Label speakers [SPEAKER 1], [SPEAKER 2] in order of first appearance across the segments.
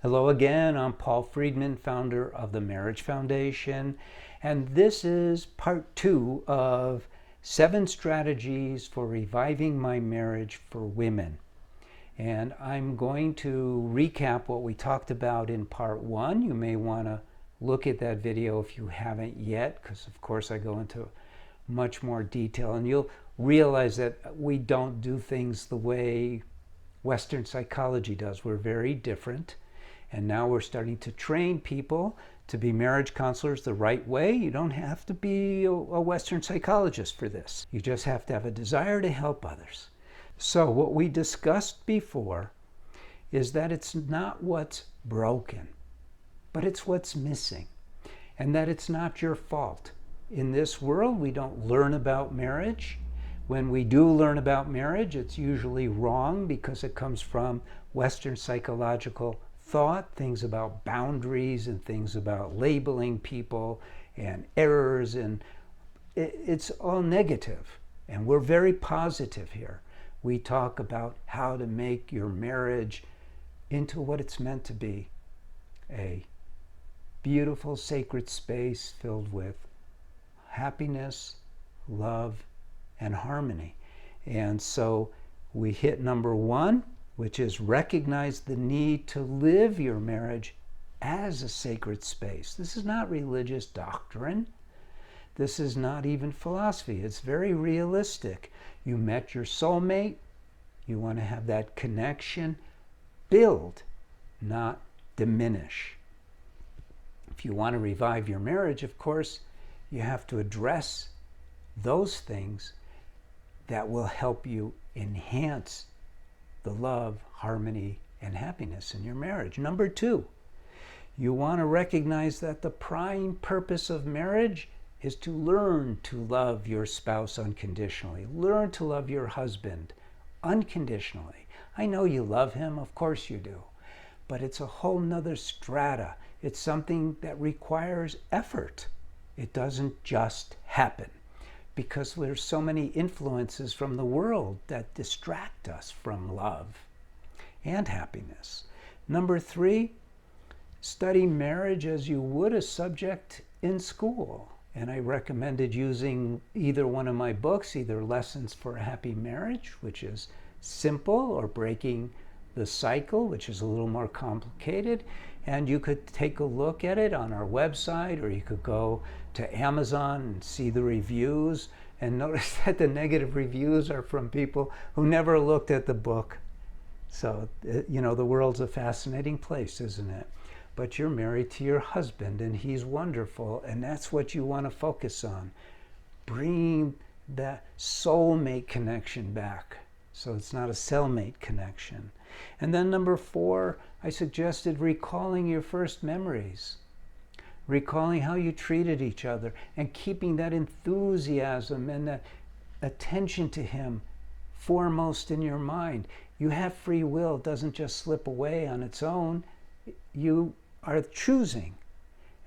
[SPEAKER 1] Hello again, I'm Paul Friedman, founder of the Marriage Foundation, and this is part 2 of 7 strategies for reviving my marriage for women. And I'm going to recap what we talked about in part 1. You may want to look at that video if you haven't yet, because of course I go into much more detail, and you'll realize that we don't do things the way Western psychology does. We're very different. And now we're starting to train people to be marriage counselors the right way. You don't have to be a Western psychologist for this. You just have to have a desire to help others. So what we discussed before is that it's not what's broken, but it's what's missing, and that it's not your fault. In this world, we don't learn about marriage. When we do learn about marriage, it's usually wrong because it comes from Western psychological thought, things about boundaries and things about labeling people and errors, and it's all negative. And we're very positive here. We talk about how to make your marriage into what it's meant to be, a beautiful sacred space filled with happiness, love, and harmony. And so we hit number 1, which is recognize the need to live your marriage as a sacred space. This is not religious doctrine. This is not even philosophy. It's very realistic. You met your soulmate. You want to have that connection. Build, not diminish. If you want to revive your marriage, of course, you have to address those things that will help you enhance the love, harmony, and happiness in your marriage. Number 2, you want to recognize that the prime purpose of marriage is to learn to love your spouse unconditionally. Learn to love your husband unconditionally. I know you love him, of course you do, but it's a whole nother strata. It's something that requires effort. It doesn't just happen, because there's so many influences from the world that distract us from love and happiness. Number 3, study marriage as you would a subject in school. And I recommended using either one of my books, either Lessons for a Happy Marriage, which is simple, or Breaking the Cycle, which is a little more complicated. And you could take a look at it on our website, or you could go to Amazon and see the reviews, and notice that the negative reviews are from people who never looked at the book. So, you know, the world's a fascinating place, isn't it? But you're married to your husband, and he's wonderful, and that's what you want to focus on. Bringing that soulmate connection back, so it's not a cellmate connection. And then number 4, I suggested recalling your first memories, recalling how you treated each other, and keeping that enthusiasm and that attention to him foremost in your mind. You have free will. It doesn't just slip away on its own. You are choosing.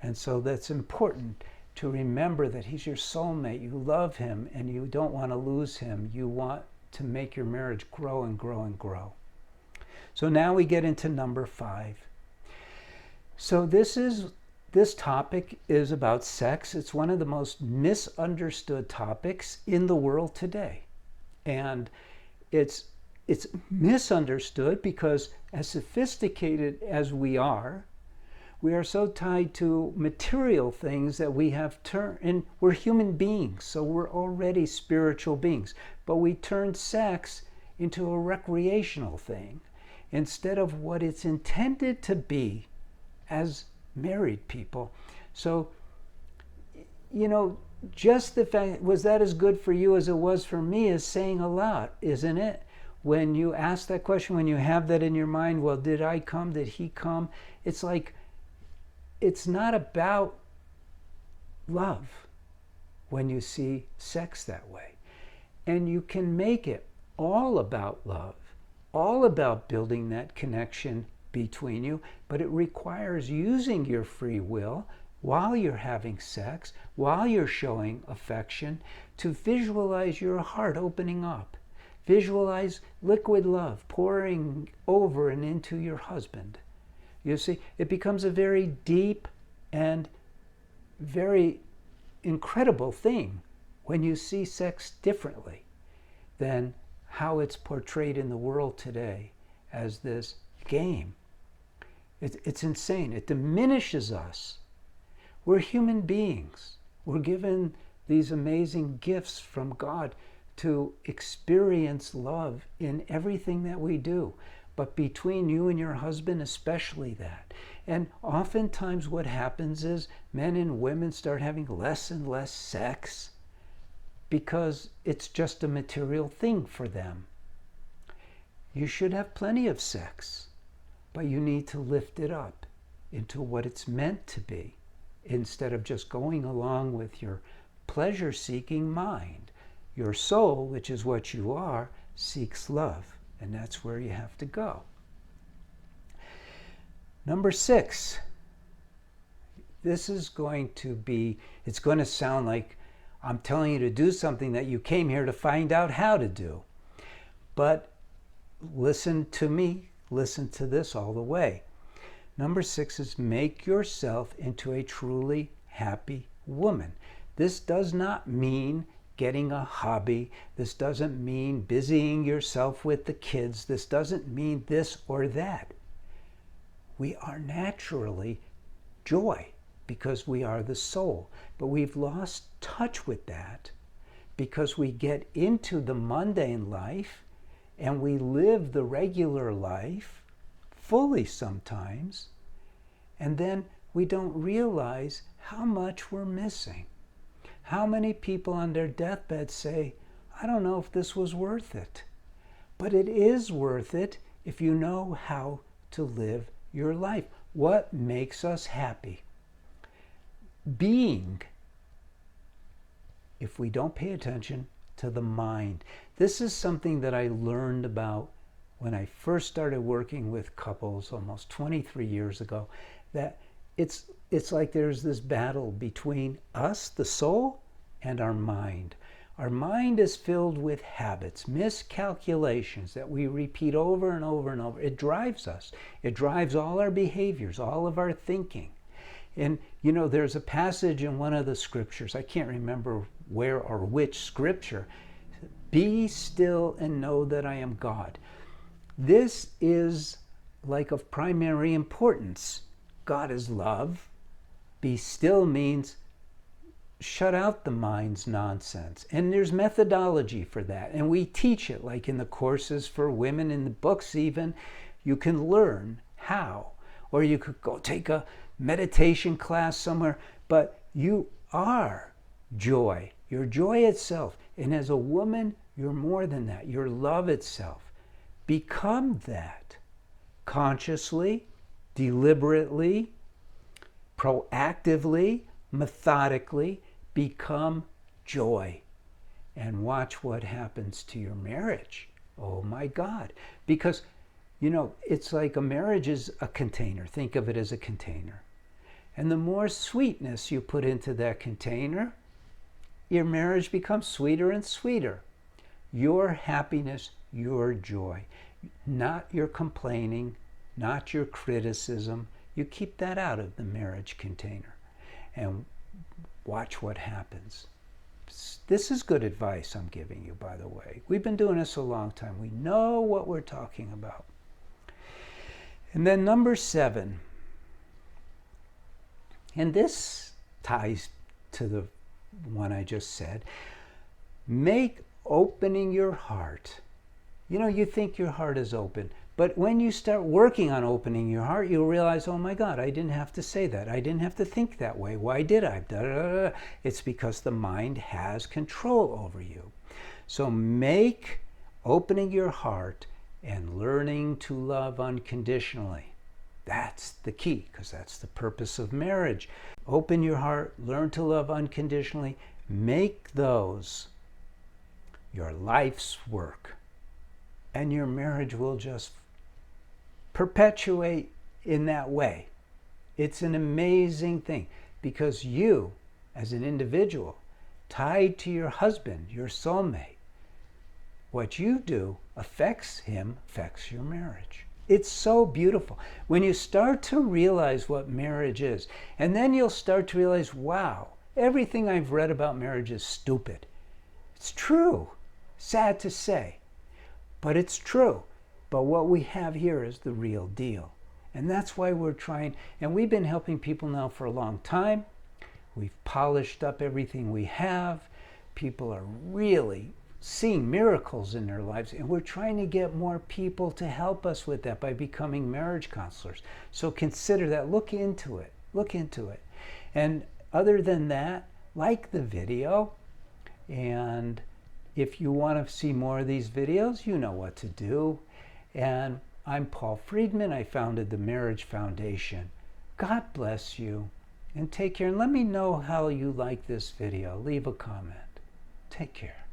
[SPEAKER 1] And so that's important to remember that he's your soulmate. You love him and you don't want to lose him. You want to make your marriage grow and grow and grow. So now we get into number 5. So this topic is about sex. It's one of the most misunderstood topics in the world today. And it's misunderstood because, as sophisticated as we are so tied to material things that we have turned, and we're human beings, so we're already spiritual beings, but we turned sex into a recreational thing instead of what it's intended to be as married people. So, you know, just the fact, was that as good for you as it was for me, is saying a lot, isn't it? When you ask that question, when you have that in your mind, well, did I come? Did he come? It's like, it's not about love when you see sex that way. And you can make it all about love, all about building that connection between you, but it requires using your free will while you're having sex, while you're showing affection, to visualize your heart opening up. Visualize liquid love pouring over and into your husband. You see, it becomes a very deep and very incredible thing when you see sex differently than how it's portrayed in the world today as this game. It's insane. It diminishes us. We're human beings. We're given these amazing gifts from God to experience love in everything that we do. But between you and your husband, especially that. And oftentimes what happens is men and women start having less and less sex because it's just a material thing for them. You should have plenty of sex, but you need to lift it up into what it's meant to be, instead of just going along with your pleasure-seeking mind. Your soul, which is what you are, seeks love, and that's where you have to go. Number 6. This is going to be, it's going to sound like I'm telling you to do something that you came here to find out how to do. But listen to me, listen to this all the way. Number 6 is make yourself into a truly happy woman. This does not mean getting a hobby. This doesn't mean busying yourself with the kids. This doesn't mean this or that. We are naturally joy because we are the soul. But we've lost touch with that because we get into the mundane life and we live the regular life fully sometimes, and then we don't realize how much we're missing. How many people on their deathbed say, I don't know if this was worth it. But it is worth it if you know how to live your life. What makes us happy? Being, if we don't pay attention to the mind. This is something that I learned about when I first started working with couples almost 23 years ago, that it's like there's this battle between us, the soul, and our mind. Our mind is filled with habits, miscalculations that we repeat over and over and over. It drives us. It drives all our behaviors, all of our thinking. And, you know, there's a passage in one of the scriptures, I can't remember where or which scripture, be still and know that I am God. This is like of primary importance. God is love. Be still means shut out the mind's nonsense. And there's methodology for that. And we teach it, like in the courses for women, in the books even. You can learn how. Or you could go take a meditation class somewhere. But you are joy. You're joy itself. And as a woman, you're more than that. You're love itself. Become that. Consciously, deliberately, proactively, methodically, become joy. And watch what happens to your marriage. Oh my God. Because, you know, it's like a marriage is a container. Think of it as a container. And the more sweetness you put into that container, your marriage becomes sweeter and sweeter. Your happiness, your joy. Not your complaining, not your criticism. You keep that out of the marriage container. And watch what happens. This is good advice I'm giving you, by the way. We've been doing this a long time. We know what we're talking about. And then number 7. And this ties to the one I just said. Make opening your heart. You know, you think your heart is open. But when you start working on opening your heart, you'll realize, oh my God, I didn't have to say that. I didn't have to think that way. Why did I? Da, da, da, da. It's because the mind has control over you. So make opening your heart and learning to love unconditionally. That's the key, because that's the purpose of marriage. Open your heart, learn to love unconditionally. Make those your life's work. And your marriage will just perpetuate in that way. It's an amazing thing because you, as an individual, tied to your husband, your soulmate, what you do affects him, affects your marriage. It's so beautiful when you start to realize what marriage is. And then you'll start to realize, wow, everything I've read about marriage is stupid. It's true. Sad to say, but it's true. But what we have here is the real deal. And that's why we're trying, and we've been helping people now for a long time. We've polished up everything we have. People are really seeing miracles in their lives, and we're trying to get more people to help us with that by becoming marriage counselors. So consider that. Look into it. Look into it. And other than that, like the video, and if you want to see more of these videos, you know what to do. And I'm Paul Friedman. I founded the Marriage Foundation. God bless you, and take care. And let me know how you like this video. Leave a comment. Take care.